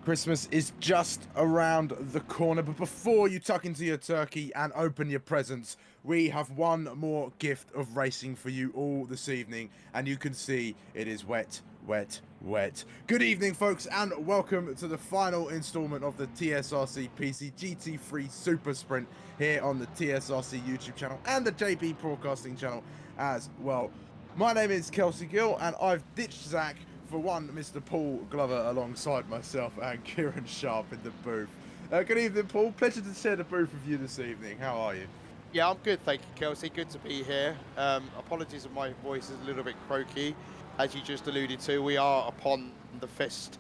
Christmas is just around the corner, but before you tuck into your turkey and open your presents, we have one more gift of racing for you all this evening, and you can see it is wet, wet, wet. Good evening, folks, and welcome to the final installment of the TSRC PC GT3 Super Sprint here on the TSRC YouTube channel and the JB Broadcasting channel as well. My name is Kelsey Gill, and I've ditched Zach for one Mr. Paul Glover alongside myself and Kieran Sharp in the booth. Good evening, Paul. Pleasure to share the booth with you this evening. How are you? Yeah, I'm good, thank you, Kelsey. Good to be here. Apologies if my voice is a little bit croaky. As you just alluded to, we are upon the festive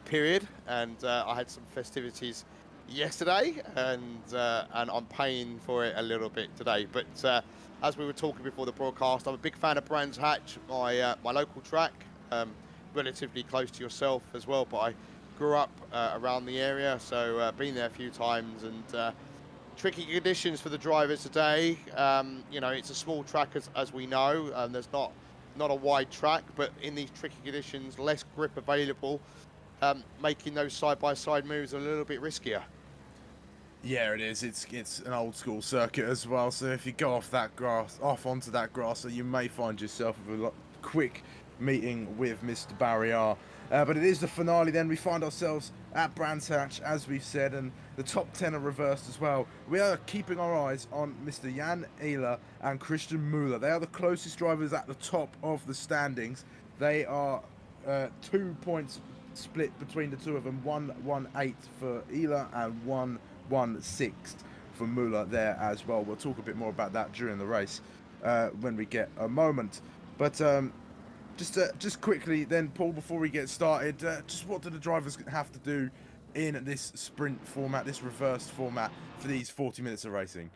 period, and I had some festivities yesterday, and I'm paying for it a little bit today. But as we were talking before the broadcast, I'm a big fan of Brands Hatch, my local track. Relatively close to yourself as well, but I grew up around the area, so been there a few times, and tricky conditions for the drivers today. You know, it's a small track as we know, and there's not a wide track, but in these tricky conditions, less grip available, making those side-by-side moves a little bit riskier. Yeah, it is. It's an old school circuit as well, so if you go off onto that grass, so you may find yourself with a quick meeting with Mr. Barrier. But it is the finale then. We find ourselves at Brands Hatch, as we've said, and the top 10 are reversed as well. We are keeping our eyes on Mr. Jan Ehler and Christian Müller. They are the closest drivers at the top of the standings. They are 2 points split between the two of them, 1-1-8 for Ehler and 1-1-6 for Müller there as well. We'll talk a bit more about that during the race when we get a moment. But just quickly then, Paul, before we get started, just what do the drivers have to do in this sprint format, this reversed format, for these 40 minutes of racing?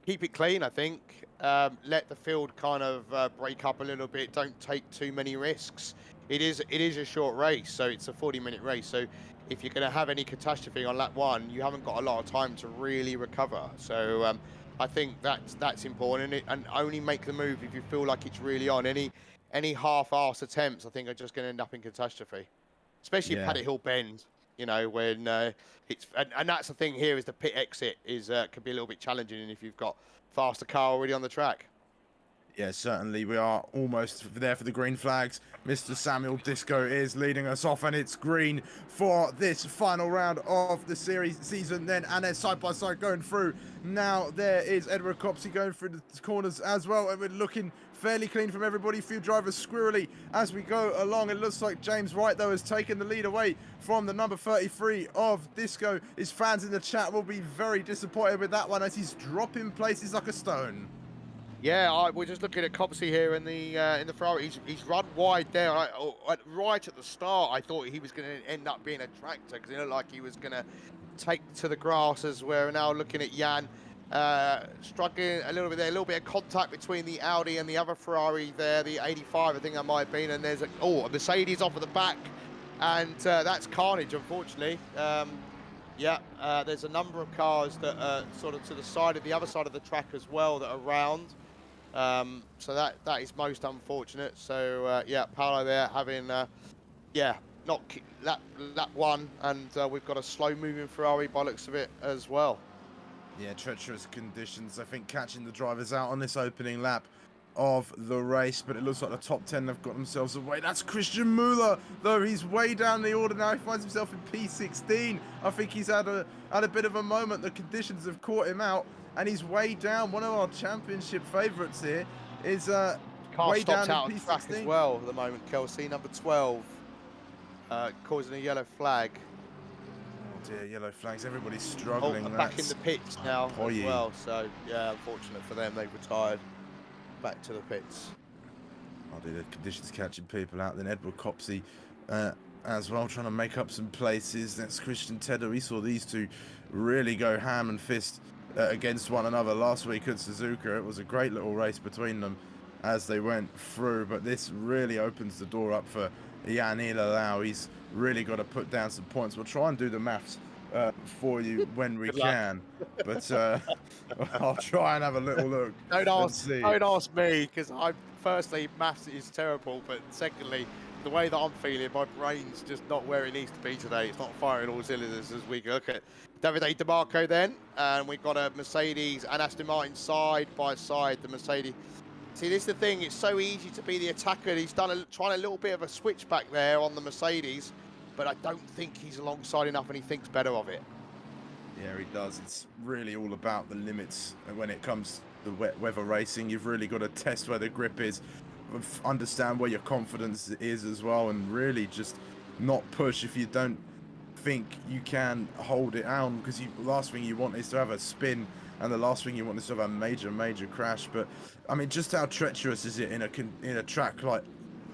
Keep it clean, I think. Let the field kind of break up a little bit. Don't take too many risks. It is a short race, so it's a 40-minute race. So if you're going to have any catastrophe on lap 1, you haven't got a lot of time to really recover. So I think that's important, and only make the move if you feel like it's really on. Any half-arse attempts, I think, are just going to end up in catastrophe, especially Paddock Hill Bend. You know, when it's and that's the thing here, is the pit exit is can be a little bit challenging if you've got faster car already on the track. Yeah, certainly. We are almost there for the green flags. Mr. Samuel Disco is leading us off, and it's green for this final round of the season then. And they're side by side going through. Now there is Edward Copsey going through the corners as well, and we're looking fairly clean from everybody. Few drivers squirrely as we go along. It looks like James Wright, though, has taken the lead away from the number 33 of Disco. His fans in the chat will be very disappointed with that one, as he's dropping places like a stone. Yeah, we're just looking at Copsey here in the Ferrari. He's run wide there. Right at the start, I thought he was going to end up being a tractor, because it looked like he was going to take to the grass. As we're now looking at Jan struggling a little bit there. A little bit of contact between the Audi and the other Ferrari there, the 85, I think that might have been. And there's a Mercedes off at the back, and that's carnage, unfortunately. There's a number of cars that are sort of to the side of the other side of the track as well that are round. So that is most unfortunate. So Paolo there having not lap 1, and we've got a slow moving Ferrari by looks of it as well. Yeah, treacherous conditions, I think, catching the drivers out on this opening lap of the race, but it looks like the top 10 have got themselves away. That's Christian Müller, though. He's way down the order now. He finds himself in P16. I think he's had a bit of a moment. The conditions have caught him out, and he's way down. One of our championship favourites here is way down out in on track P16 as well at the moment. Kelsey, number 12, causing a yellow flag. Oh dear, yellow flags. Everybody's struggling. Back in the pits now as well. So yeah, unfortunate for them. They've retired. Back to the pits. Oh dear, the conditions catching people out. Then Edward Copsey as well, trying to make up some places. That's Christian Tedder. We saw these two really go ham and fist against one another last week at Suzuka. It was a great little race between them as they went through, but this really opens the door up for Jan Ehler. He's really got to put down some points. We'll try and do the maths for you when we can, but I'll try and have a little look. Don't ask me, because firstly, maths is terrible, but secondly, the way that I'm feeling, my brain's just not where it needs to be today. It's not firing all cylinders as we look at Davide DeMarco then, and we've got a Mercedes and Aston Martin side by side. The Mercedes. See, this is the thing. It's so easy to be the attacker. He's trying a little bit of a switch back there on the Mercedes, but I don't think he's alongside enough, and he thinks better of it. Yeah, he does. It's really all about the limits when it comes to wet weather racing. You've really got to test where the grip is, understand where your confidence is as well, and really just not push if you don't think you can hold it down, because the last thing you want is to have a spin, and the last thing you want is to have a major crash. But I mean, just how treacherous is it in a track like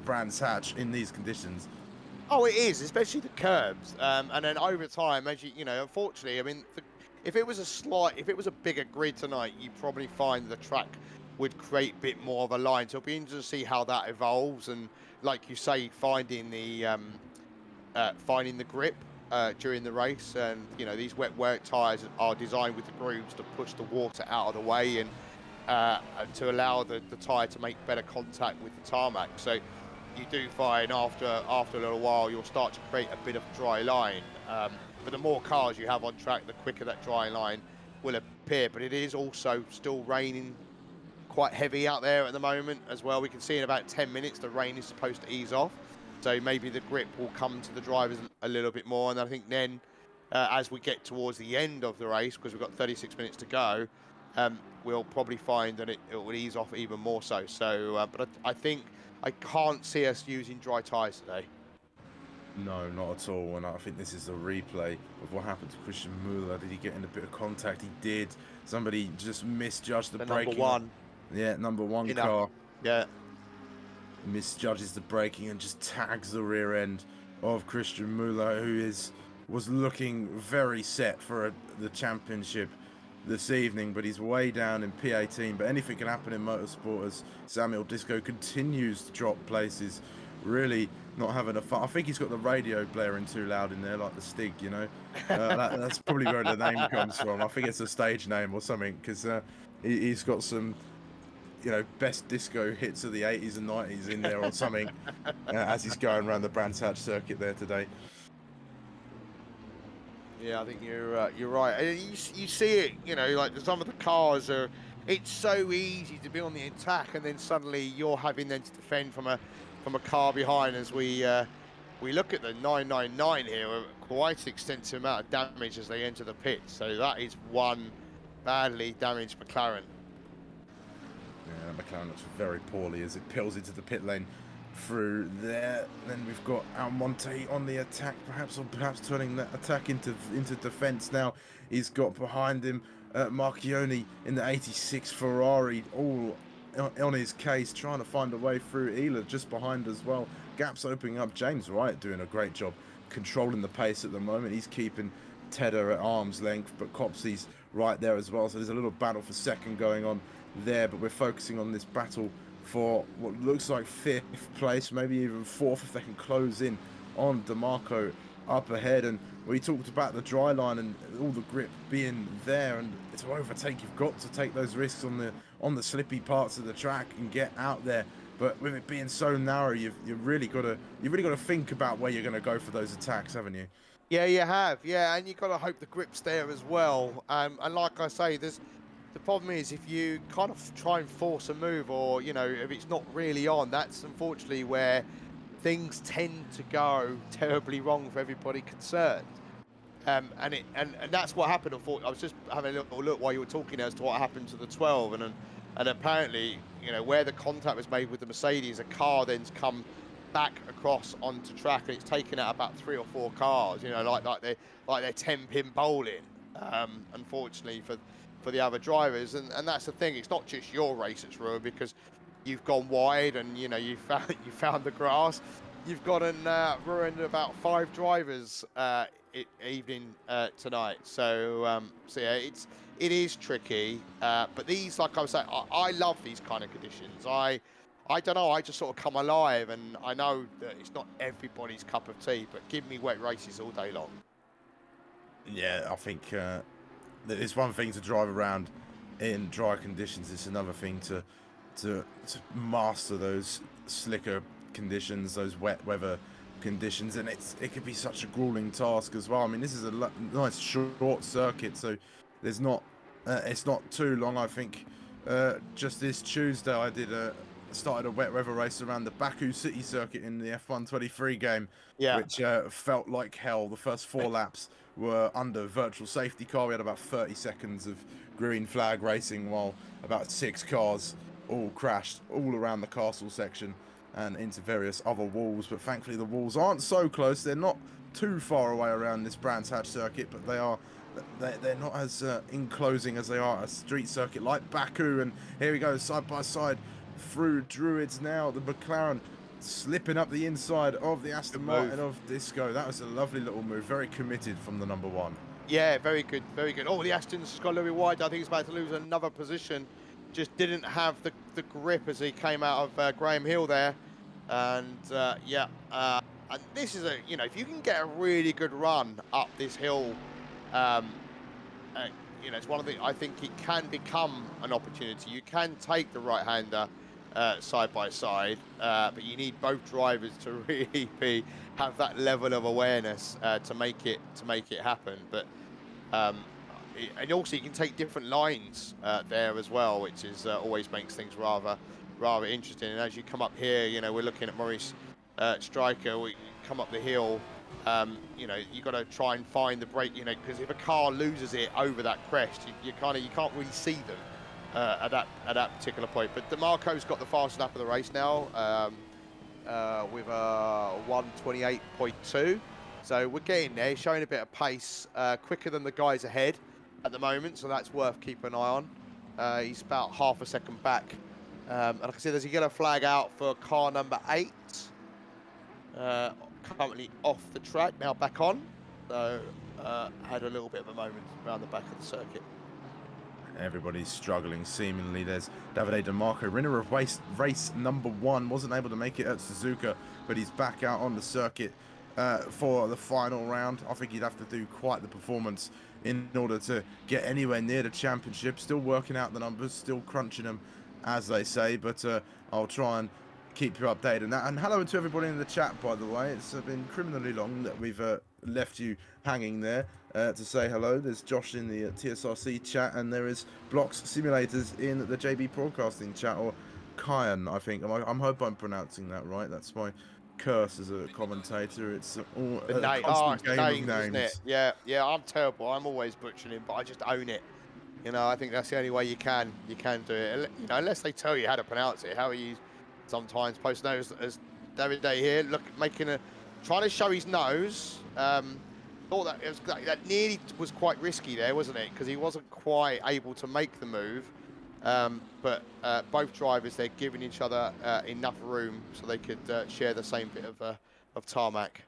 Brands Hatch in these conditions? Oh, it is, especially the curbs, and then over time, as you know, unfortunately, I mean, if it was a bigger grid tonight, you probably find the track would create a bit more of a line. So it'll be interesting to see how that evolves, and like you say, finding the grip during the race. And you know, these wet work tyres are designed with the grooves to push the water out of the way and to allow the tyre to make better contact with the tarmac. So you do find after a little while you'll start to create a bit of dry line. But the more cars you have on track, the quicker that dry line will appear. But it is also still raining quite heavy out there at the moment as well. We can see in about 10 minutes the rain is supposed to ease off. So maybe the grip will come to the drivers a little bit more. And I think then as we get towards the end of the race, because we've got 36 minutes to go, we'll probably find that it will ease off even more so. So, but I think I can't see us using dry tyres today. No, not at all. And I think this is a replay of what happened to Christian Müller. Did he get in a bit of contact? He did. Somebody just misjudged the braking. Number one. Yeah, number one car. Yeah. Misjudges the braking and just tags the rear end of Christian Müller, who was looking very set for the championship this evening, but he's way down in P18. But anything can happen in motorsport as Samuel Disco continues to drop places. Really not having a fun. I think he's got the radio blaring too loud in there, like the Stig, you know. That's probably where the name comes from. I think it's a stage name or something, because he's got some, you know, best disco hits of the 80s and 90s in there or something as he's going around the Brands Hatch circuit there today. Yeah, I think you're right. You see it, you know, like some of the cars are. It's so easy to be on the attack, and then suddenly you're having then to defend from a car behind. As we look at the 999 here, quite an extensive amount of damage as they enter the pit. So that is one badly damaged McLaren. Yeah, McLaren looks very poorly as it peels into the pit lane through there. Then we've got Almonte on the attack, perhaps turning that attack into defense now. He's got behind him Marchioni in the 86 Ferrari, all on his case, trying to find a way through. Ehler just behind as well. Gaps opening up. James Wright doing a great job controlling the pace at the moment. He's keeping Tedder at arm's length, but Copsy's right there as well. So there's a little battle for second going on there, but we're focusing on this battle for what looks like 5th place, maybe even 4th if they can close in on DeMarco up ahead. And we talked about the dry line and all the grip being there, and to overtake you've got to take those risks on the slippy parts of the track and get out there. But with it being so narrow, you've really got to think about where you're going to go for those attacks, haven't you? Yeah, you have. Yeah, and you've got to hope the grip's there as well. And like I say, the problem is if you kind of try and force a move, or you know, if it's not really on, that's unfortunately where things tend to go terribly wrong for everybody concerned. And that's what happened. I was just having a little look while you were talking as to what happened to the 12, and apparently, you know, where the contact was made with the Mercedes, a car then's come back across onto track, and it's taken out about 3 or 4 cars. You know, like they're 10-pin bowling. Unfortunately for the other drivers, and that's the thing. It's not just your race that's ruined because you've gone wide, and you know you found the grass. You've got ruined about 5 drivers evening tonight. So yeah, it is tricky. But these, like I was saying, I love these kind of conditions. I don't know. I just sort of come alive, and I know that it's not everybody's cup of tea, but give me wet races all day long. Yeah, I think it's one thing to drive around in dry conditions. It's another thing to master those slicker conditions, those wet weather conditions, and it could be such a grueling task as well. I mean, this is a nice short circuit, so there's not it's not too long. I think just this Tuesday I started a wet weather race around the Baku City circuit in the F123 game, which felt like hell. The first 4 laps were under virtual safety car. We had about 30 seconds of green flag racing, while about 6 cars all crashed all around the castle section and into various other walls. But thankfully the walls aren't so close. They're not too far away around this Brands Hatch circuit, but they're not as enclosing as they are a street circuit like Baku. And here we go, side by side through Druids now. The McLaren slipping up the inside of the Aston Martin of Disco. That was a lovely little move, very committed from the number 1. Yeah, very good, very good. Oh, the Aston's got a little bit wide. I think he's about to lose another position. Just didn't have the grip as he came out of Graham Hill there. And and this is you know, if you can get a really good run up this hill, you know, it's one of the, I think it can become an opportunity. You can take the right-hander side by side, but you need both drivers to really have that level of awareness to make it happen. But and also you can take different lines there as well, which is always makes things rather interesting. And as you come up here, you know, we're looking at Maurice striker, we come up the hill. You know, you got to try and find the break. You know, because if a car loses it over that crest, you can't really see them at that particular point. But DeMarco's got the fastest lap of the race now with a 1:28.2. So we're getting there, showing a bit of pace, quicker than the guys ahead at the moment. So that's worth keeping an eye on. He's about half a second back. And like I said, there's a yellow flag out for car number 8. Currently off the track, now back on. So had a little bit of a moment around the back of the circuit. Everybody's struggling, seemingly. There's Davide DeMarco, winner of race number 1. Wasn't able to make it at Suzuka, but he's back out on the circuit for the final round. I think he'd have to do quite the performance in order to get anywhere near the championship. Still working out the numbers, still crunching them, as they say, but I'll try and keep you updated on that. And hello to everybody in the chat, by the way. It's been criminally long that we've left you hanging there to say hello. There's Josh in the TSRC chat, and there is Blocks Simulators in the JB Broadcasting chat, or Kyan, I think. I hope I'm pronouncing that right. That's my curse as a commentator. It's all a constant game of names. Isn't it? Yeah, I'm terrible. I'm always butchering him, but I just own it. You know, I think that's the only way you can do it. You know, unless they tell you how to pronounce it. How are you sometimes posting those as David Day here, trying to show his nose. Thought that nearly was quite risky there, wasn't it? Because he wasn't quite able to make the move. But both drivers, they're giving each other enough room so they could share the same bit of tarmac.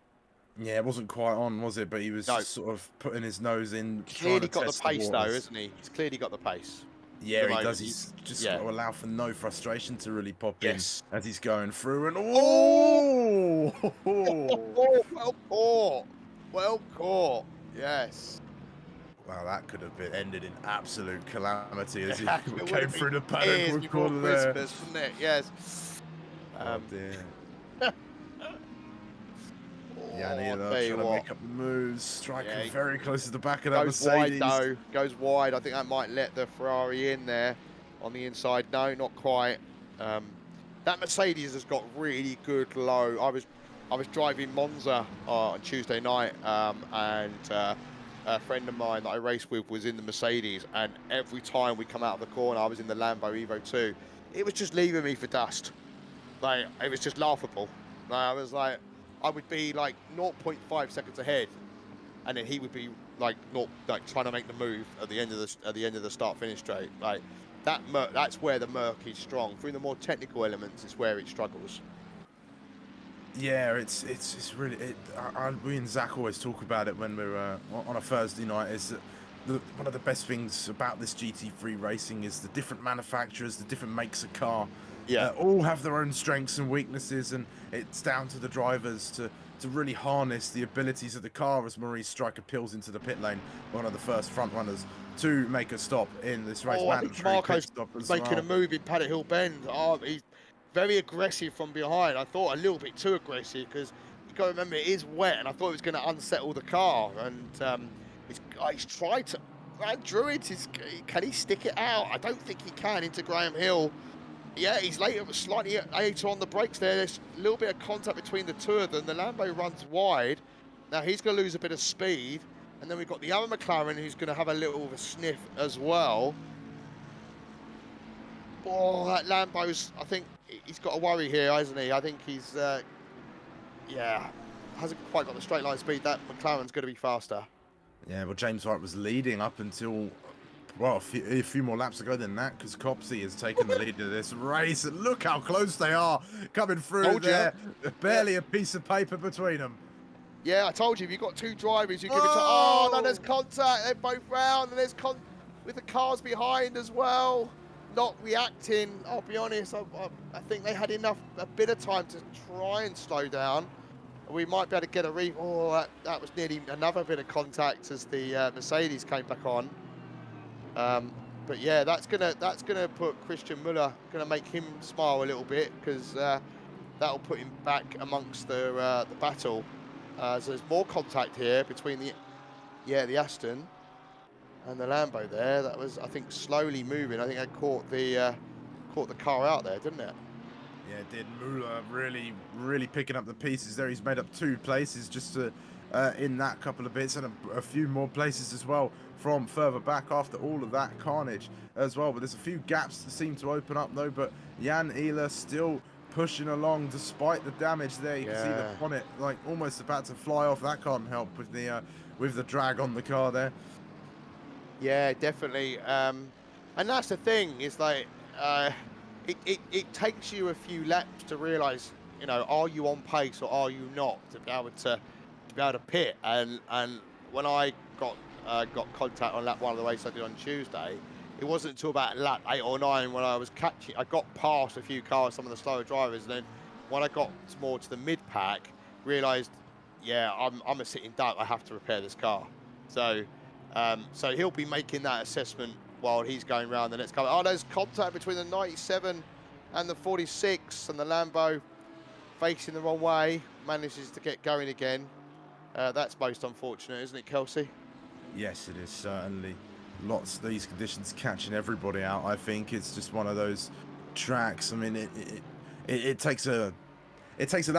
Yeah, it wasn't quite on, was it? But he was just sort of putting his nose in. Clearly got the pace, though, isn't he? He's clearly got the pace. Yeah, he does. He's just got to allow for no frustration to really pop in as he's going through. And well caught. Well caught. Yes. Wow, that could have been ended in absolute calamity as he came through the paddock before Christmas, wouldn't it? Yes. Oh dear. Yanni trying to make up the moves, striking very close to the back of that Mercedes. Goes wide though, goes wide. I think that might let the Ferrari in there on the inside. No, not quite. That Mercedes has got really good low. I was driving Monza on Tuesday night, and a friend of mine that I raced with was in the Mercedes, and every time we come out of the corner, I was in the Lambo Evo 2. It was just leaving me for dust. Like, it was just laughable. Like, I was like, I would be like 0.5 seconds ahead, and then he would be like trying to make the move at the end of the start-finish straight. Like that's where the Merc is strong. Through the more technical elements, it's where it struggles. Yeah, it's really. We and Zach always talk about it when we're on a Thursday night. Is that one of the best things about this GT3 racing is the different manufacturers, the different makes of car. Yeah, all have their own strengths and weaknesses, and it's down to the drivers to really harness the abilities of the car as Maurice Stryker peels into the pit lane, one of the first front runners to make a stop in this race. I think Marco's making a move in Paddock Hill Bend. He's very aggressive from behind. I thought a little bit too aggressive because you got to remember it is wet, and I thought it was going to unsettle the car. And he's tried to. Druid can he stick it out? I don't think he can into Graham Hill. Yeah, he's slightly later on the brakes there. There's a little bit of contact between the two of them. The Lambo runs wide. Now he's going to lose a bit of speed. And then we've got the other McLaren who's going to have a little of a sniff as well. Oh, that Lambo's, I think he's got a worry here, hasn't he? I think he's, hasn't quite got the straight line speed. That McLaren's going to be faster. Yeah, well, James White was leading up until, well, a few more laps ago than that, because Copsey has taken the lead of this race. And look how close they are coming through there. Barely a piece of paper between them. Yeah, I told you, if you've got two drivers, you give it to... Oh, no, there's contact. They're both round, and there's with the cars behind as well. Not reacting. I'll be honest, I think they had a bit of time to try and slow down. We might be able to get a Oh, that was nearly another bit of contact as the Mercedes came back on. But yeah, that's gonna put Christian Müller, gonna make him smile a little bit, because that'll put him back amongst the battle. So there's more contact here between the Aston and the Lambo there. That was, I think, slowly moving. I think that caught the car out there, didn't it? Yeah, it did. Muller really picking up the pieces there. He's made up 2 places just to, in that couple of bits, and a few more places as well from further back after all of that carnage as well. But there's a few gaps that seem to open up though. But Jan Ehler still pushing along despite the damage there. You can see the bonnet like almost about to fly off. That can't help with the drag on the car there. Yeah, definitely. And that's the thing, is like, it takes you a few laps to realise, you know, are you on pace or are you not, to be able to pit. And when I got contact on lap 1 of the race I did on Tuesday, it wasn't until about lap 8 or 9 when I was catching. I got past a few cars, some of the slower drivers, and then when I got more to the mid pack, realised, yeah, I'm a sitting duck. I have to repair this car. So. So he'll be making that assessment while he's going around the next car. Oh, there's contact between the 97 and the 46, and the Lambo facing the wrong way manages to get going again. That's most unfortunate, isn't it, Kelsey? Yes, it is certainly. Lots of these conditions catching everybody out. I think it's just one of those tracks. I mean, it takes that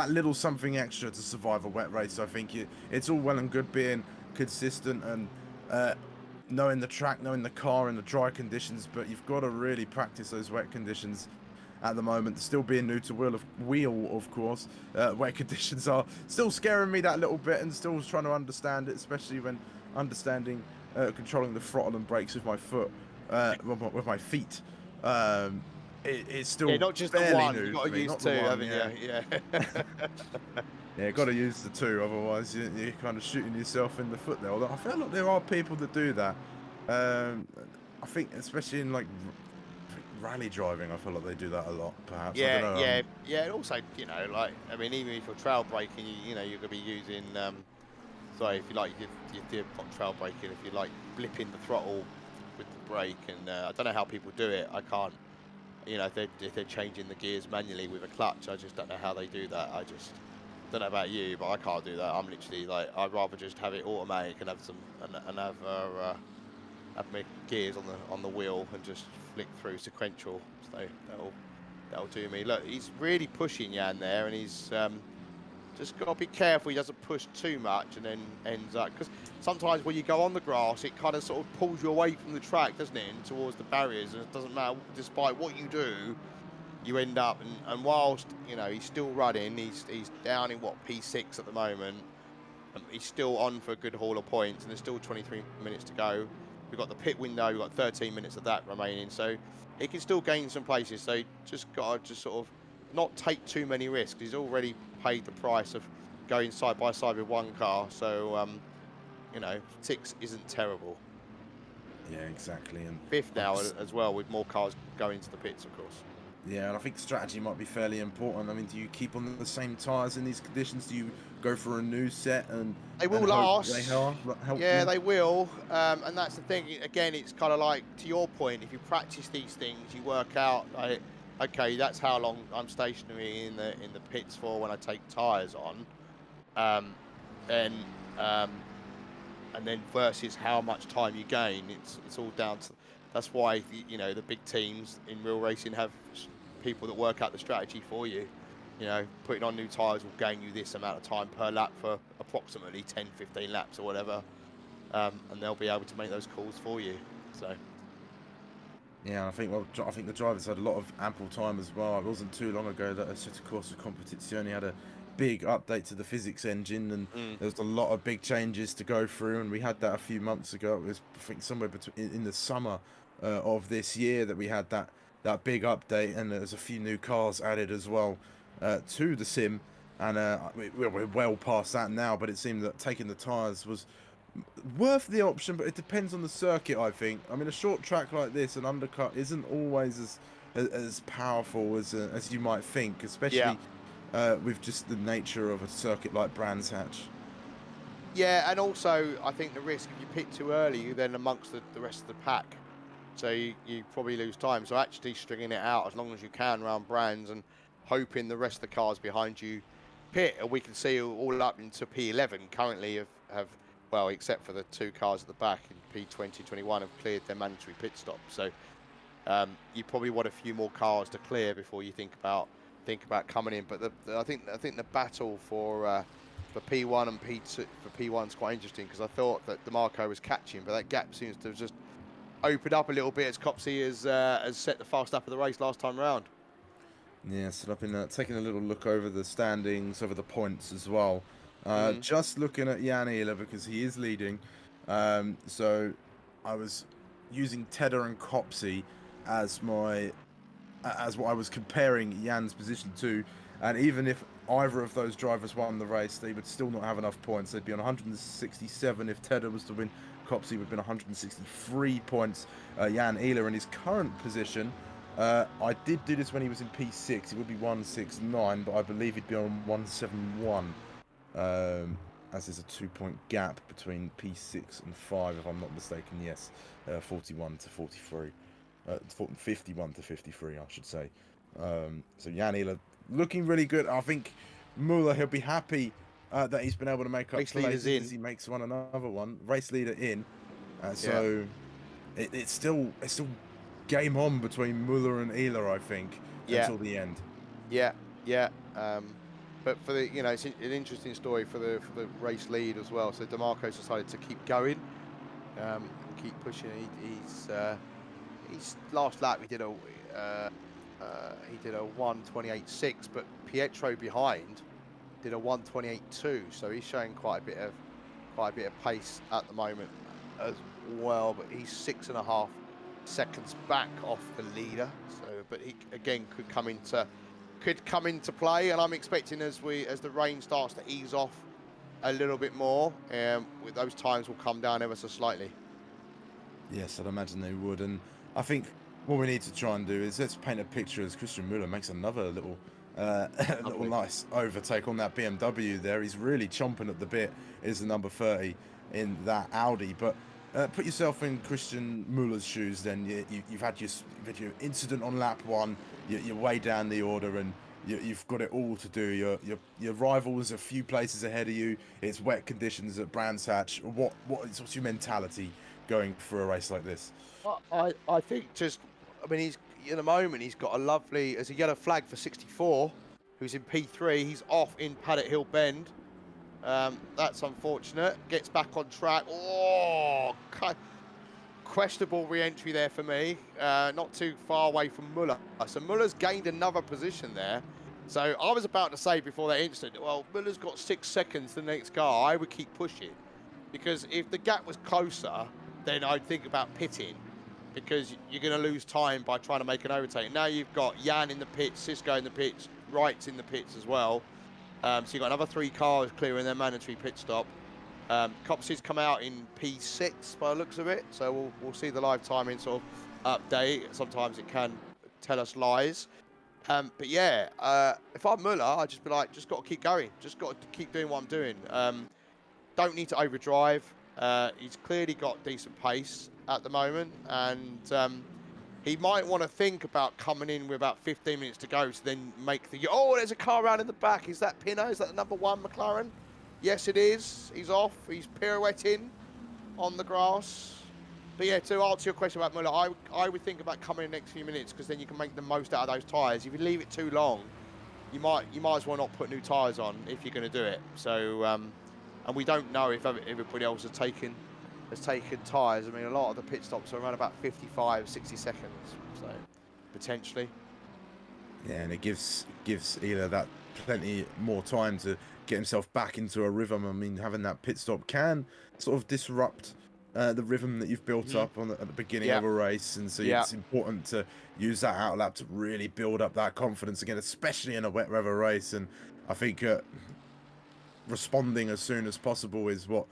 little something extra to survive a wet race. I think it's all well and good being consistent and knowing the track, knowing the car and the dry conditions, but you've got to really practice those wet conditions at the moment. Still being new to wheel, of course, wet conditions are still scaring me that little bit, and still trying to understand it, especially when understanding controlling the throttle and brakes with my foot, with my feet. It's still not just fairly the one. new. You've got to use 2, haven't you? Yeah. Yeah, got to use the 2, otherwise you're kind of shooting yourself in the foot there. Although I feel like there are people that do that. I think, especially in like rally driving, I feel like they do that a lot. Perhaps. I don't know. Yeah. And also, you know, like, I mean, even if you're trail braking, you know, you're going to be using. Sorry, if you like, you're not trail braking. If you like blipping the throttle with the brake, and I don't know how people do it. I can't. You know, if they're changing the gears manually with a clutch, I just don't know how they do that. I just don't know about you, but I can't do that. I'm literally like, I'd rather just have it automatic and have some and have my gears on the wheel and just flick through sequential. So that'll do me. Look, he's really pushing Jan there, and he's just got to be careful he doesn't push too much and then ends up, because sometimes when you go on the grass, it kind of sort of pulls you away from the track, doesn't it, and towards the barriers, and it doesn't matter, despite what you do, you end up, and whilst, you know, he's still running, he's down in what, P6 at the moment, he's still on for a good haul of points, and there's still 23 minutes to go. We've got the pit window, we've got 13 minutes of that remaining, so he can still gain some places. So just got to just sort of not take too many risks. He's already paid the price of going side by side with one car, so you know, 6 isn't terrible. Yeah, exactly. And 5th now as well, with more cars going into the pits, of course. Yeah, and I think strategy might be fairly important. I mean, do you keep on the same tyres in these conditions? Do you go for a new set and they will last? They will. And that's the thing. Again, it's kind of like, to your point, if you practice these things, you work out, like, okay, that's how long I'm stationary in the pits for when I take tyres on. And then versus how much time you gain, it's all down to. That's why, you know, the big teams in real racing have people that work out the strategy for you. You know, putting on new tyres will gain you this amount of time per lap for approximately 10, 15 laps or whatever. And they'll be able to make those calls for you. So. Yeah, I think the drivers had a lot of ample time as well. It wasn't too long ago that Assetto Corsa Competizione had a big update to the physics engine, and there was a lot of big changes to go through, and we had that a few months ago. It was, I think, somewhere between in the summer of this year that we had that big update, and there's a few new cars added as well to the sim, and we're well past that now, but it seemed that taking the tyres was worth the option, but it depends on the circuit, I think. I mean, a short track like this, an undercut isn't always as powerful as you might think, especially with just the nature of a circuit like Brands Hatch. Yeah, and also I think the risk, if you pit too early, you're then amongst the rest of the pack, so you probably lose time. So actually stringing it out as long as you can around Brands and hoping the rest of the cars behind you pit, and we can see all up into P11 currently have well, except for the 2 cars at the back in P20, 21 have cleared their mandatory pit stop. So you probably want a few more cars to clear before you think about think about coming in. But I think the battle for P1 and P2 for P1 is quite interesting, because I thought that DeMarco was catching, but that gap seems to have just opened up a little bit as Copsey has set the fast lap of the race last time round. Yeah, so I've been taking a little look over the standings, over the points as well. Just looking at Jan Ehler, because he is leading. So I was using Tedder and Copsey as what I was comparing Jan's position to, and even if either of those drivers won the race, they would still not have enough points. They'd be on 167 if Tedder was to win. Copsey would have been 163 points. Jan Ehler in his current position, I did do this when he was in P6. It would be 169, but I believe he'd be on 171. As there's a 2-point gap between P6 and 5, if I'm not mistaken. Yes, 41 to 43. 51 to 53, I should say. So Jan Ehler looking really good. I think Muller, he'll be happy that he's been able to make up Race leaders places as he makes another one. Race leader in. So it's still game on between Muller and Ehler, I think, until the end. Yeah. But for the, it's an interesting story for the race lead as well. So DeMarco's decided to keep going, keep pushing. He's last lap he did a 1:28.6, but Pietro behind did a 1:28.2. So he's showing quite a bit of pace at the moment as well. But he's 6.5 seconds back off the leader. So, but he again could come into play, and I'm expecting as the rain starts to ease off a little bit more, with those times will come down ever so slightly. Yes, I'd imagine they would, and I think what we need to try and do is let's paint a picture as Christian Müller makes another little nice overtake on that BMW there. He's really chomping at the bit, is the number 30 in that Audi. But put yourself in Christian Müller's shoes then. You've had your incident on lap 1, you're way down the order, and you've got it all to do. Your rival's a few places ahead of you. It's wet conditions at Brands Hatch. What's your mentality going for a race like this? I think he's in the moment he's got there's a yellow flag for 64, who's in P3. He's off in Paddock Hill Bend. That's unfortunate. Gets back on track. Oh, questionable re-entry there for me. Not too far away from Muller. So Muller's gained another position there. So I was about to say before that incident, well, Muller's got 6 seconds to the next car. I would keep pushing, because if the gap was closer, then I'd think about pitting, because you're going to lose time by trying to make an overtake. Now you've got Jan in the pits, Cisco in the pits, Wright's in the pits as well. So you've got another 3 cars clearing their mandatory pit stop. Copsey's come out in P6 by the looks of it, so we'll see the live timing sort of update. Sometimes it can tell us lies. But yeah, if I'm Muller, I'd just be like, just got to keep going. Just got to keep doing what I'm doing. Don't need to overdrive. He's clearly got decent pace at the moment, and he might want to think about coming in with about 15 minutes to go to then make oh, there's a car around in the back. Is that Pinot? Is that the number 1 McLaren? Yes, it is. He's off. He's pirouetting on the grass. But yeah, to answer your question about Muller, I would think about coming in the next few minutes, because then you can make the most out of those tyres. If you leave it too long, you might as well not put new tyres on if you're going to do it. So, and we don't know if everybody else has taken tyres. I mean, a lot of the pit stops are around about 55, 60 seconds. So, potentially. Yeah, and it gives either that plenty more time to get himself back into a rhythm. I mean, having that pit stop can sort of disrupt the rhythm that you've built up at the beginning of a race, and so it's important to use that outlap to really build up that confidence again, especially in a wet weather race. And I think responding as soon as possible is what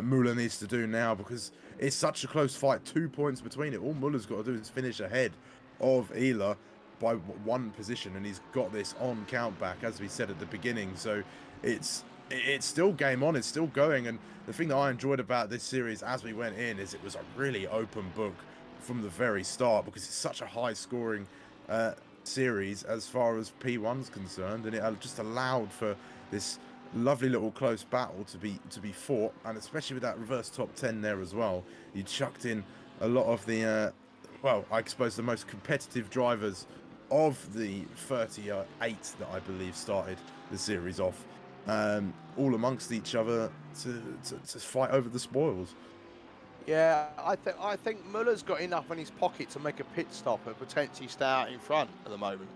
Muller needs to do now, because it's such a close fight, 2 points between it. All Muller's got to do is finish ahead of Ehler by 1 position, and he's got this on count back, as we said at the beginning. So it's still game on, it's still going. And the thing that I enjoyed about this series as we went in is it was a really open book from the very start, because it's such a high scoring series as far as P1's concerned, and it just allowed for this lovely little close battle to be fought. And especially with that reverse top 10 there as well, you chucked in a lot of the well, I suppose the most competitive drivers of the 38 that I believe started the series off, all amongst each other to fight over the spoils. Yeah, I think Muller's got enough in his pocket to make a pit stop and potentially stay out in front at the moment.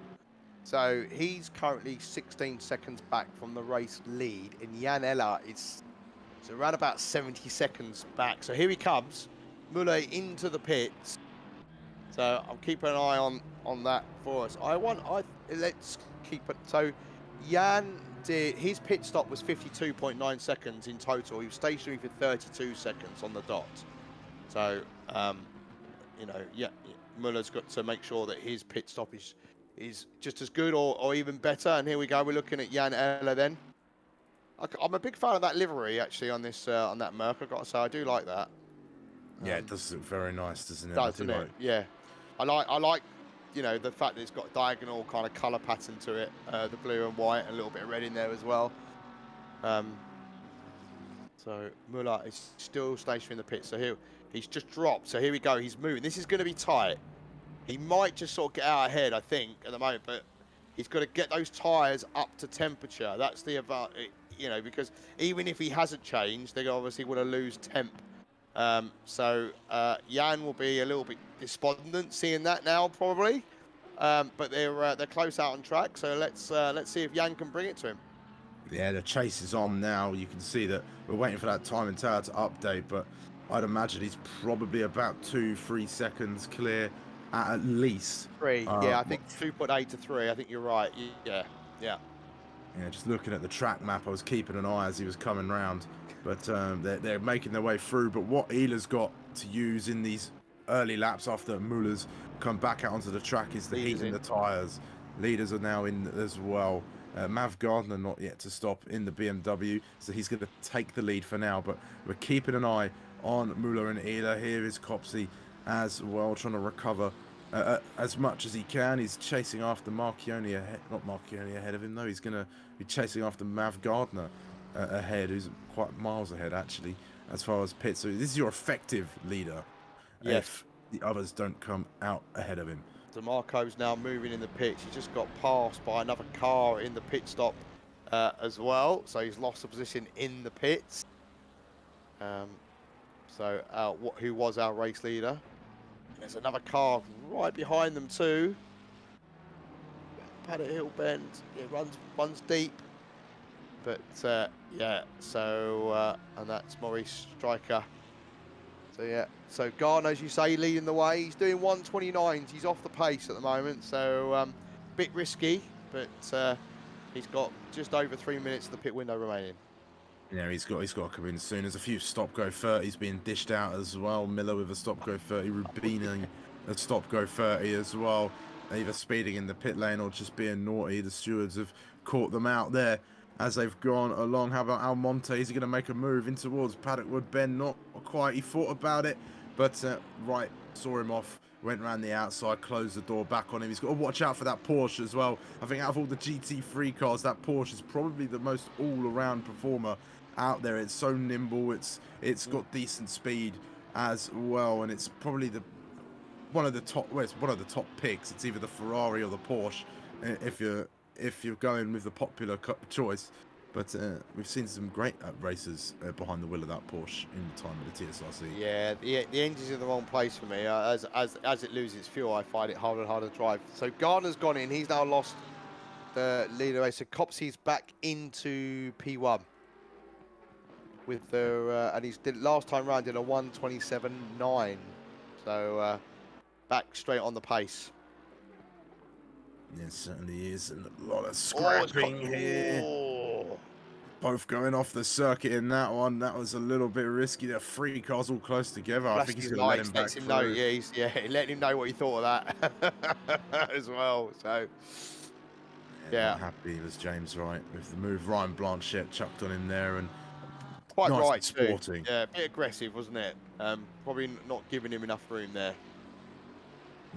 So he's currently 16 seconds back from the race lead, and Jan Eller is around about 70 seconds back. So here he comes, Muller into the pits. So I'm keeping an eye on that for us. Let's keep it. So Jan did, his pit stop was 52.9 seconds in total. He was stationary for 32 seconds on the dot. So you know, yeah, Muller's got to make sure that his pit stop is just as good or even better. And here we go. We're looking at Jan Eller then. I'm a big fan of that livery actually on this on that Merc. I've got to say I do like that. Yeah, it does look very nice, doesn't it? Doesn't it? Yeah. I like, you know, the fact that it's got diagonal kind of colour pattern to it, the blue and white, and a little bit of red in there as well. So Muller is still stationary in the pit. So he's just dropped. So here we go. He's moving. This is going to be tight. He might just sort of get out ahead, I think, at the moment, but he's got to get those tyres up to temperature. That's the advantage, you know, because even if he hasn't changed, they're obviously going to lose temp. So Jan will be a little bit despondent seeing that now, probably. But they're close out on track. So let's see if Jan can bring it to him. Yeah, the chase is on now. You can see that we're waiting for that time and tower to update, but I'd imagine he's probably about 2-3 seconds clear at least. 3, yeah, I think 2.8 to 3. I think you're right. Yeah. Yeah, just looking at the track map, I was keeping an eye as he was coming round, but they're making their way through. But what Ehler's got to use in these early laps after Muller's come back out onto the track is the heat in the tyres. Leaders are now in as well. Mav Gardner not yet to stop in the BMW, so he's going to take the lead for now. But we're keeping an eye on Muller and Ehler. Here is Copsey as well, trying to recover as much as he can. He's chasing after Marchione ahead, not Marchione ahead of him though. He's going to be chasing after Mav Gardner ahead, who's quite miles ahead actually as far as pits. So this is your effective leader. Yes. If the others don't come out ahead of him. DeMarco's now moving in the pits. He just got passed by another car in the pit stop as well. So he's lost a position in the pits. Who was our race leader? There's another car right behind them too. Paddock Hill Bend. It runs deep. But yeah, so and that's Maurice Stryker. So yeah, so Gardner, as you say, leading the way. He's doing 129s. He's off the pace at the moment, so bit risky, but he's got just over 3 minutes of the pit window remaining. Yeah, he's got to come in soon. There's a few stop-go 30s being dished out as well. Miller with a stop-go 30, Rubini a stop-go 30 as well. Either speeding in the pit lane or just being naughty. The stewards have caught them out there as they've gone along. How about Almonte? Is he going to make a move in towards Paddock Wood Bend? Not quite. He thought about it, but right, saw him off, went around the outside, closed the door back on him. He's got to watch out for that Porsche as well. I think out of all the GT3 cars, that Porsche is probably the most all-around performer out there. It's so nimble. It's got decent speed as well, and it's probably one of the top picks. It's either the Ferrari or the Porsche if you're going with the popular choice. But we've seen some great racers behind the wheel of that Porsche in the time of the TSRC. Yeah, the engine's in the wrong place for me. As it loses fuel, I find it harder and harder to drive. So Gardner's gone in. He's now lost the leader race. So Copsey's back into P1 with the and he's did last time round in a 1:27.9. So back straight on the pace. Yeah, it certainly is, and a lot of scrapping here. Both going off the circuit in that one. That was a little bit risky. There are 3 cars all close together. I think he's going to let him back through. Yeah, letting him know what he thought of that as well. So, yeah. Happy was James Wright with the move. Ryan Blanchett chucked on him there, and quite nice right sporting. Too. Yeah, a bit aggressive, wasn't it? Probably not giving him enough room there.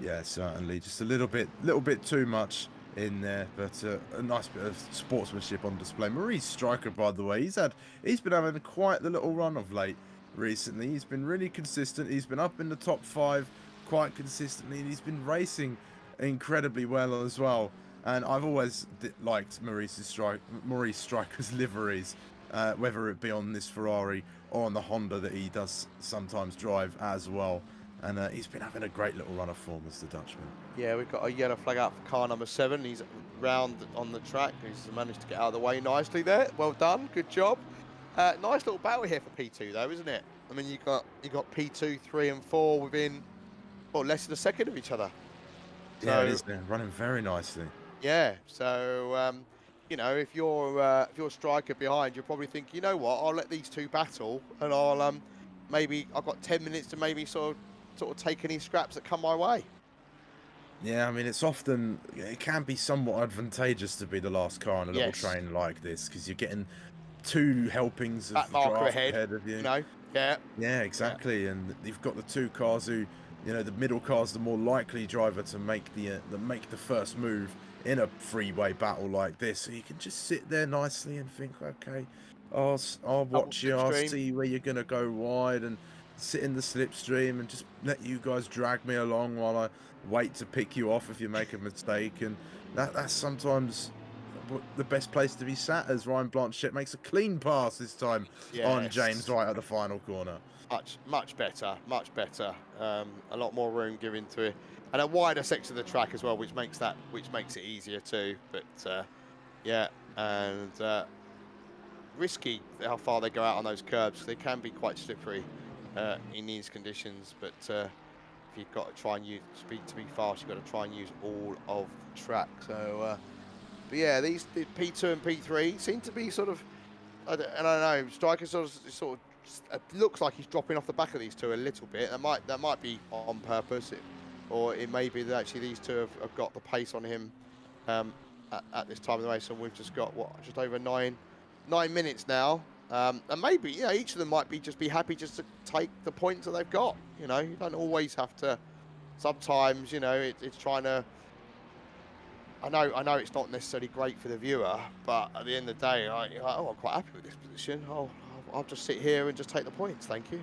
Yeah, certainly. Just a little bit too much in there, but a nice bit of sportsmanship on display. Maurice Stryker, by the way, he's been having quite the little run of late recently. He's been really consistent. He's been up in the top 5 quite consistently, and he's been racing incredibly well as well. And I've always liked Maurice Striker's liveries, whether it be on this Ferrari or on the Honda that he does sometimes drive as well. And he's been having a great little run of form as the Dutchman. Yeah, we've got a yellow flag out for car number 7. He's round on the track. He's managed to get out of the way nicely there. Well done, good job. Nice little battle here for P2 though, isn't it? I mean, you got P2, 3 and 4 within, well, less than a second of each other. So, Yeah, it is running very nicely. Yeah, so you know, if you're Striker behind, you're probably thinking, you know what, I'll let these two battle, and I'll maybe I've got 10 minutes to maybe sort of take any scraps that come my way. Yeah, I mean, it can be somewhat advantageous to be the last car on a little train like this, because you're getting 2 helpings of that the marker draft ahead of you. No, yeah. Yeah, exactly. Yeah. And you've got the 2 cars who, you know, the middle car's the more likely driver to make the first move in a freeway battle like this. So you can just sit there nicely and think, okay, I'll watch you, I'll see where you're gonna go wide, and sit in the slipstream and just let you guys drag me along while I wait to pick you off if you make a mistake. And that's sometimes the best place to be sat, as Ryan Blanchett makes a clean pass this time on James right at the final corner. Much better, much better. A lot more room given to it, and a wider section of the track as well, which makes it easier too. But yeah, and risky how far they go out on those curbs. They can be quite slippery in these conditions. But if you've got to try and use speed to be fast, you've got to try and use all of the track. So, but yeah, the P2 and P3 seem to be sort of, I don't know, Striker sort of looks like he's dropping off the back of these two a little bit. That might be on purpose, or it may be that actually these two have got the pace on him at this time of the race, and we've just got just over 9 minutes now, and maybe each of them might just be happy just to take the points that they've got. You don't always have to. Sometimes it's trying to. I know it's not necessarily great for the viewer, but at the end of the day, I'm quite happy with this position. I'll just sit here and just take the points, thank you.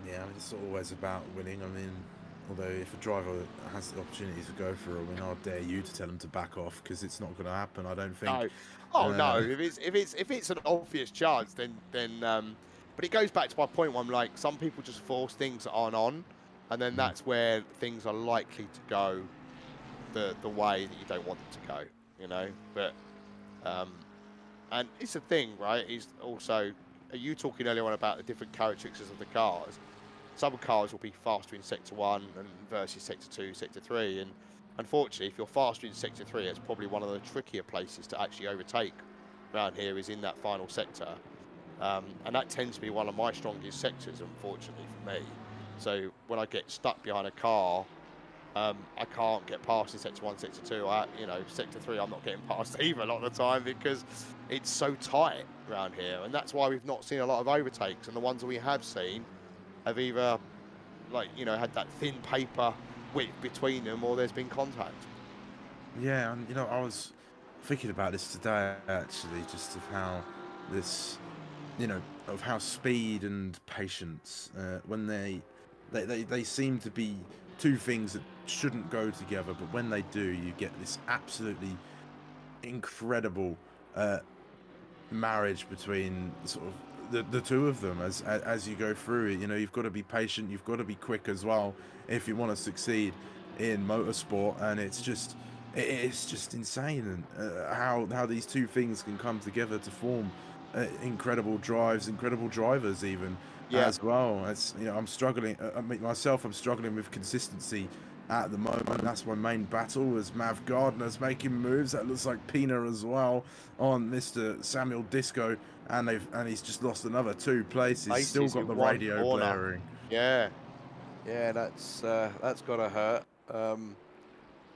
Yeah, I mean, it's always about winning. I mean, although if a driver has the opportunity to go for a win, I'll dare you to tell him to back off, because it's not going to happen, I don't think. No. Oh no, if it's an obvious chance, then but it goes back to my point where I'm like, some people just force things that aren't on, and then that's where things are likely to go the way that you don't want them to go, But and it's a thing, right? Is also, are you talking earlier on about the different characteristics of the cars? Some cars will be faster in Sector 1 and versus Sector 2, Sector 3, and unfortunately, if you're faster in Sector 3, it's probably one of the trickier places to actually overtake around here, is in that final sector. And that tends to be one of my strongest sectors, unfortunately for me. So when I get stuck behind a car, I can't get past in Sector 1, Sector 2. Sector 3, I'm not getting past either a lot of the time, because it's so tight around here. And that's why we've not seen a lot of overtakes. And the ones that we have seen have either, had that thin paper width between them, or there's been contact. Yeah, and I was thinking about this today, actually, just of how this, of how speed and patience, when they seem to be 2 things that shouldn't go together, but when they do, you get this absolutely incredible marriage between sort of the 2 of them as you go through it. You've got to be patient, you've got to be quick as well if you want to succeed in motorsport, and it's just insane, and how these 2 things can come together to form incredible drivers even. Yeah. As well. It's I'm struggling. I'm struggling with consistency at the moment. That's my main battle, as Mav Gardner's making moves. That looks like Pina as well on Mr. Samuel Disco, and he's just lost another 2 places. He's still got the radio blaring. Yeah, that's gotta hurt. But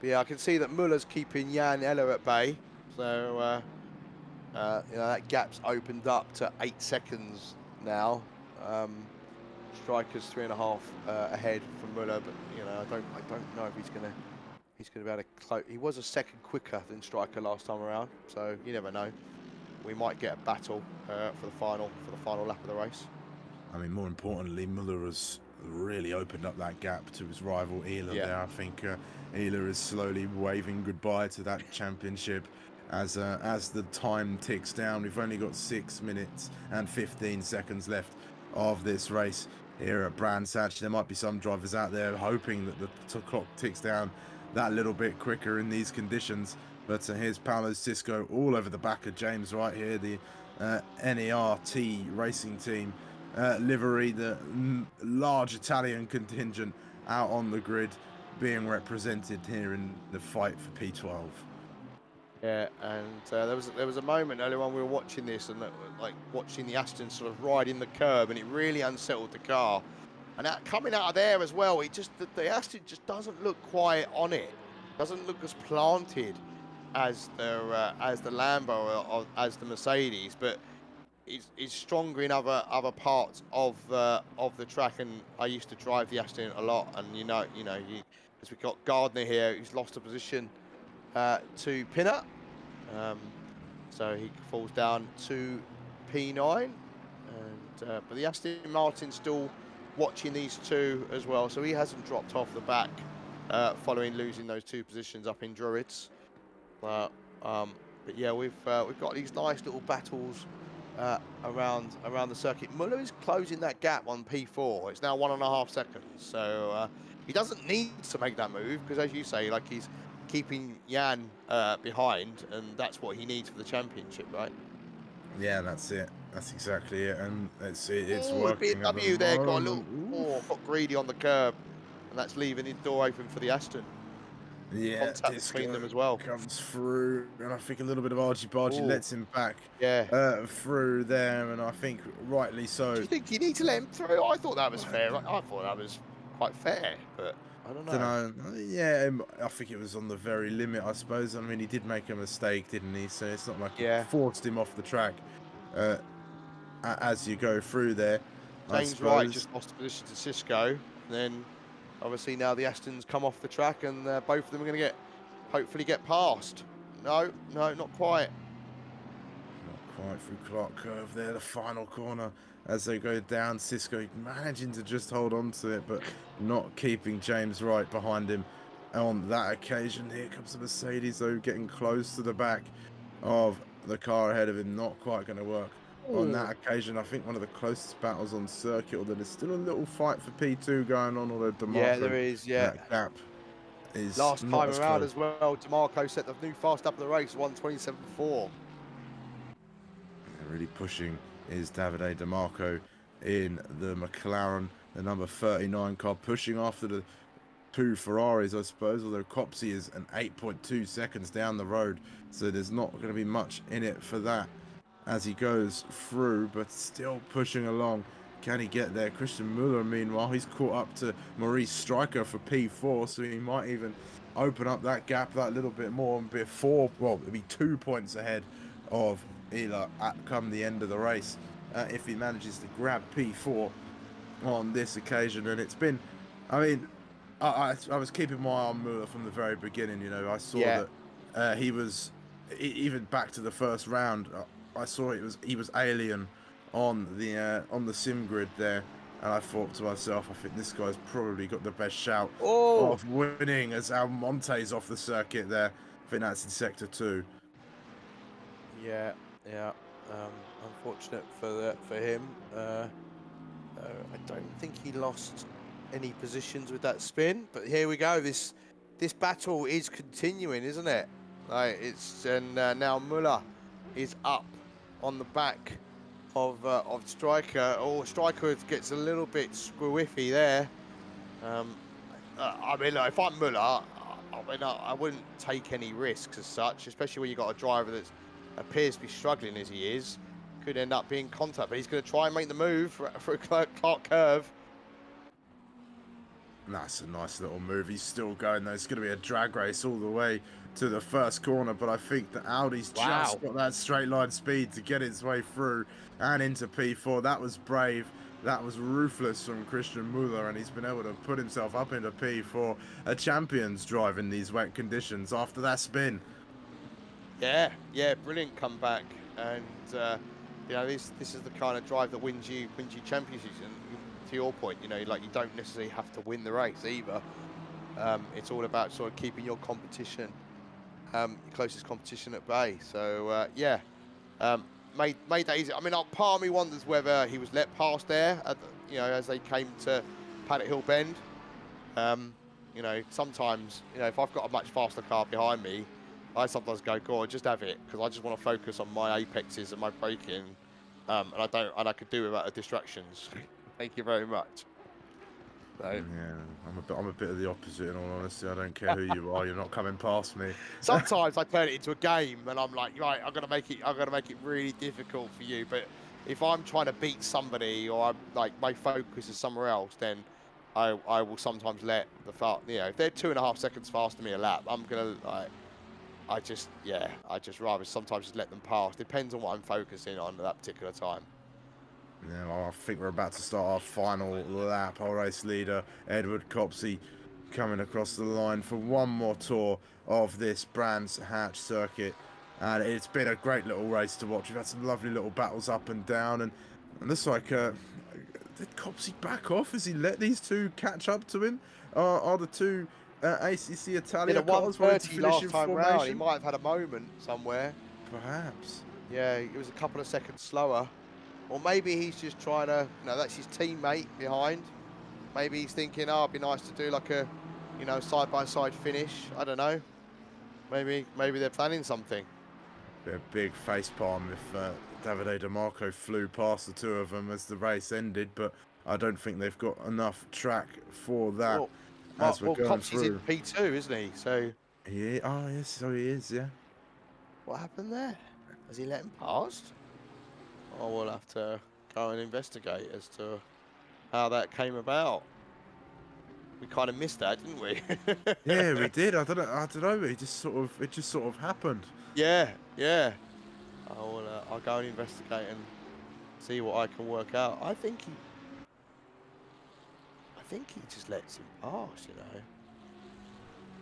yeah, I can see that Muller's keeping Jan Eller at bay. So that gap's opened up to 8 seconds now. Striker's 3.5 ahead from Muller, but I don't know if he's gonna be able to close. He was a second quicker than Striker last time around, so you never know. We might get a battle for the final lap of the race. I mean, more importantly, Muller has really opened up that gap to his rival Ela Yeah. there. I think Ela is slowly waving goodbye to that championship as the time ticks down. We've only got 6 minutes and 15 seconds left of this race here at Brands Hatch. There might be some drivers out there hoping that the clock ticks down that little bit quicker in these conditions. But here's Paolo Cisco all over the back of James right here, the NERT racing team livery, the large Italian contingent out on the grid being represented here in the fight for P12. Yeah, and there was a moment earlier on we were watching this and like watching the Aston sort of ride in the curb, and it really unsettled the car. And that, coming out of there as well, it just the Aston just doesn't look quite on it. Doesn't look as planted as the Lambo or as the Mercedes, but is stronger in other parts of the track. And I used to drive the Aston a lot, and as we got Gardner here, who's lost a position to Pinner. So he falls down to P9, and but the Aston Martin's still watching these two as well, so he hasn't dropped off the back following losing those 2 positions up in Druids. But yeah, we've got these nice little battles around the circuit. Muller is closing that gap on P4. It's now 1.5 seconds, so he doesn't need to make that move because, as you say, like, he's keeping Jan behind, and that's what he needs for the championship, right? Yeah, that's it. That's exactly it, and it's Ooh, working. the BMW there got a little got greedy on the curb, and that's leaving the door open for the Aston. Yeah, Contact between them as well. comes through, and I think a little bit of argy-bargy lets him back through there, and I think rightly so. Do you think you need to let him through? I thought that was fair. I thought that was quite fair, but I don't know. Yeah, I think it was on the very limit, I suppose. I mean, he did make a mistake, didn't he? So it's not like he forced him off the track as you go through there. James Wright just lost position to Cisco. Then, obviously, now the Astons come off the track, and both of them are going to hopefully get past. No, not quite. Not quite through Clark Curve there, the final corner. As they go down, Cisco managing to just hold on to it, but not keeping James Wright behind him on that occasion. Here comes the Mercedes, though, getting close to the back of the car ahead of him. Not quite going to work on that occasion. I think one of the closest battles on circuit, although there's still a little fight for P2 going on, although DeMarco, there is, that gap is last time around close as well. DeMarco set the new fast up of the race, 1:27.4. Really pushing is Davide DeMarco in the McLaren, the number 39 car, pushing after the 2 Ferraris, I suppose, although Copsey is an 8.2 seconds down the road, so there's not going to be much in it for that as he goes through, but still pushing along. Can he get there? Christian Muller, meanwhile, he's caught up to Maurice Stryker for P4, so he might even open up that gap that little bit more and be 2 points ahead of Ela come the end of the race if he manages to grab P4 on this occasion. And it's been, I mean, I was keeping my eye on Muller from the very beginning. You know, I saw that he was even back to the first round. I saw he was alien on the sim grid there, and I thought to myself, I think this guy's probably got the best shout of winning as Almonte's off the circuit there. I think that's in sector 2. Yeah. Unfortunate for him. I don't think he lost any positions with that spin, but here we go. This battle is continuing, isn't it? Like now Muller is up on the back of Stryker. Stryker gets a little bit squiffy there. I mean, if I'm Muller, I wouldn't take any risks as such, especially when you've got a driver that appears to be struggling as he is. Could end up being contact, but he's going to try and make the move for a Clark Curve. That's a nice little move. He's still going though. It's going to be a drag race all the way to the first corner, but I think the Audi's just got that straight line speed to get its way through and into P4. That was brave. That was ruthless from Christian Muller, and he's been able to put himself up into P4. A champion's drive in these wet conditions after that spin. Yeah, brilliant comeback, and you know, this is the kind of drive that wins you championships. And to your point, you know, like you don't necessarily have to win the race either. It's all about sort of keeping your competition, your closest competition at bay. So yeah, made that easy. I mean, part of me wonders whether he was let past there, you know, as they came to Paddock Hill Bend. You know, sometimes, you know, if I've got a much faster car behind me, I sometimes go, "God, just have it," because I just want to focus on my apexes and my braking, and I could do without the distractions. Thank you very much. So Yeah, I'm a bit of the opposite in all honesty. I don't care who you are, you're not coming past me. sometimes I turn it into a game, and I'm like, right, I'm gonna make it really difficult for you. But if I'm trying to beat somebody, or I'm like my focus is somewhere else, then I will sometimes let you know, if they're 2.5 seconds faster than me a lap, I'm gonna like. I just rather sometimes just let them pass. Depends on what I'm focusing on at that particular time. Yeah, well, I think we're about to start our final lap. Our race leader, Edward Copsey, coming across the line for one more tour of this Brands Hatch circuit. And it's been a great little race to watch. We've had some lovely little battles up and down. And looks like, did Copsey back off? Has he let these two catch up to him? Are the two ACC Did Italia a cars ready to 130 finish last in time round. He formation? might have had a moment somewhere. Perhaps. Yeah, it was a couple of seconds slower. Or maybe he's just trying to, you know, that's his teammate behind. Maybe he's thinking, oh, it'd be nice to do like a, you know, side-by-side finish. I don't know. Maybe they're planning something. Be a big facepalm if Davide DeMarco flew past the two of them as the race ended, but I don't think they've got enough track for that as we're going Copsy's in through. P2, isn't he? So Yeah, oh yes, so he is, yeah. what happened there? Has he let him past? Oh, we'll have to go and investigate as to how that came about. We kind of missed that, didn't we? Yeah, we did. I don't know. It just sort of happened. Yeah, yeah. I'll go and investigate and see what I can work out. I think he just lets him pass, you know.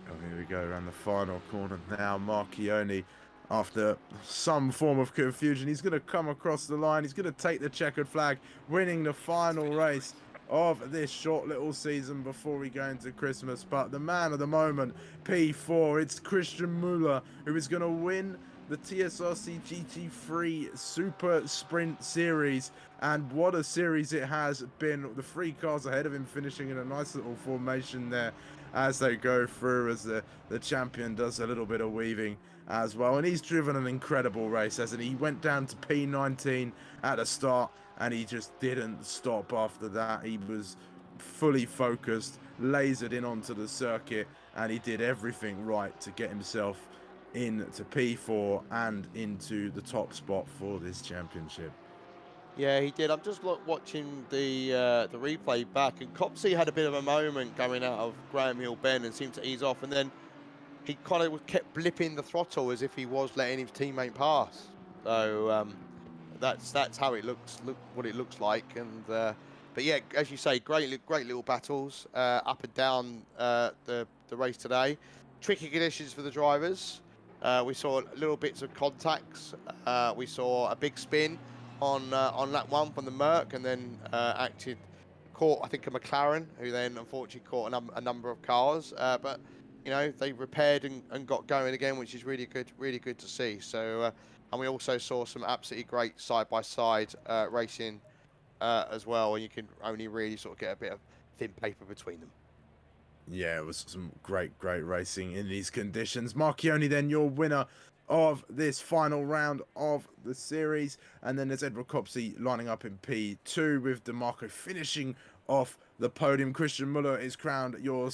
Oh, here we go around the final corner now. Marchione, after some form of confusion, he's going to come across the line. He's going to take the checkered flag, winning the final race of this short little season before we go into Christmas. But the man of the moment, P4, it's Christian Müller, who is going to win the TSRC GT3 Super Sprint Series. And what a series it has been. The 3 cars ahead of him finishing in a nice little formation there as they go through, as the champion does a little bit of weaving as well. And he's driven an incredible race, hasn't he? He went down to P19 at the start and he just didn't stop after that. He was fully focused, lasered in onto the circuit, and he did everything right to get himself into P4 and into the top spot for this championship. Yeah, he did. I'm just watching the replay back, and Copsey had a bit of a moment going out of Graham Hill Bend and seemed to ease off, and then he kind of kept blipping the throttle as if he was letting his teammate pass. So that's how it looks. Look what it looks like, and but yeah, as you say, great little battles up and down the race today. Tricky conditions for the drivers. We saw little bits of contacts. We saw a big spin on lap 1 from the Merc, and then caught, I think, a McLaren, who then unfortunately caught a number of cars. But you know, they repaired and got going again, which is really good to see. So, and we also saw some absolutely great side-by-side racing as well, and you can only really sort of get a bit of thin paper between them. Yeah, it was some great racing in these conditions. Marchione, then your winner of this final round of the series. And then there's Edward Copsey lining up in P2 with DeMarco finishing off the podium. Christian Müller is crowned your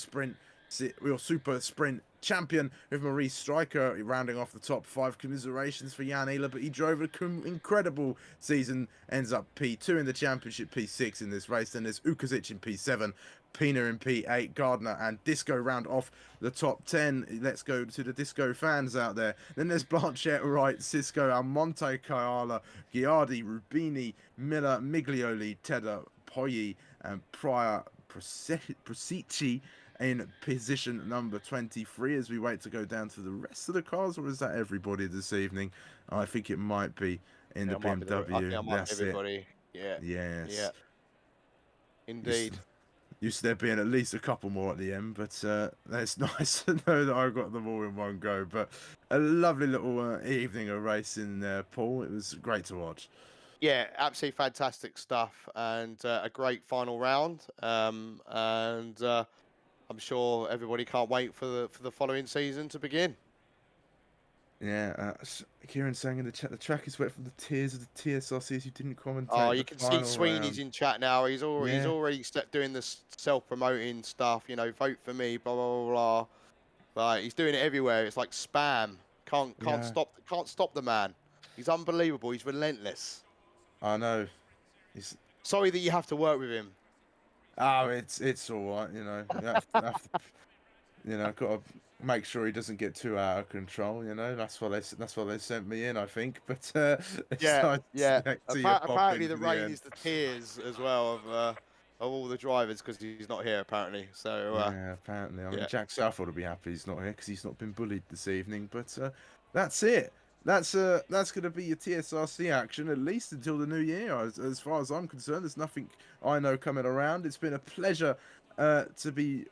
super sprint champion, with Maurice Stryker rounding off the top 5. Commiserations for Jan Ehler, but he drove an incredible season, ends up P2 in the championship, P6 in this race. Then there's Ukazic in P7, Pina in P8, Gardner and Disco round off the top 10. Let's go to the Disco fans out there. Then there's Blanchett, Wright, Cisco, Almonte, Kayala, Giardi, Rubini, Miller, Miglioli, Tedder, Poggi, and Pryor Prosici in position number 23 as we wait to go down to the rest of the cars. Or is that everybody this evening? I think it might be in the BMW. I think I might be everybody. Yeah. Yes. Yeah. Indeed. Used to there being at least a couple more at the end, but it's nice to know that I got them all in one go. But a lovely little evening of racing there, Paul. It was great to watch. Yeah, absolutely fantastic stuff, and a great final round. And I'm sure everybody can't wait for the following season to begin. Yeah, Kieran saying in the chat, the track is wet from the tears of the TSRCs who didn't Oh, commentate you the can see final Sweeney's round. in chat now. He's Yeah, already doing this self-promoting stuff. You know, vote for me, blah blah blah blah. Like he's doing it everywhere. It's like spam. yeah, Can't stop the man. He's unbelievable. He's relentless. I know. It's Sorry that you have to work with him. it's all right, you know. Got to make sure he doesn't get too out of control. You know, that's why they sent me in, I think. But it's Yeah, nice yeah. to see you pop Apparently, in the for the rain end. is the tears as well of all the drivers because he's not here apparently. So Yeah, apparently. I mean, yeah, Jack Southwold will be happy he's not here because he's not been bullied this evening. But that's it. That's going to be your TSRC action at least until the new year. As far as I'm concerned, there's nothing I know coming around. It's been a pleasure to be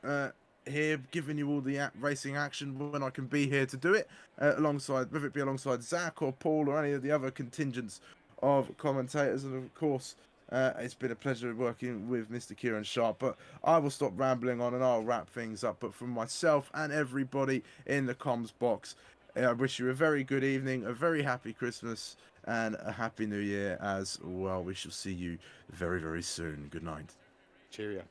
here giving you all the racing action when I can be here to do it alongside, whether it be alongside Zach or Paul or any of the other contingents of commentators, and of course. It's been a pleasure working with Mr. Kieran Sharp, but I will stop rambling on and I'll wrap things up. But from myself and everybody in the comms box, I wish you a very good evening, a very happy Christmas, and a happy New Year as well. We shall see you very, very soon. Good night. cheerio.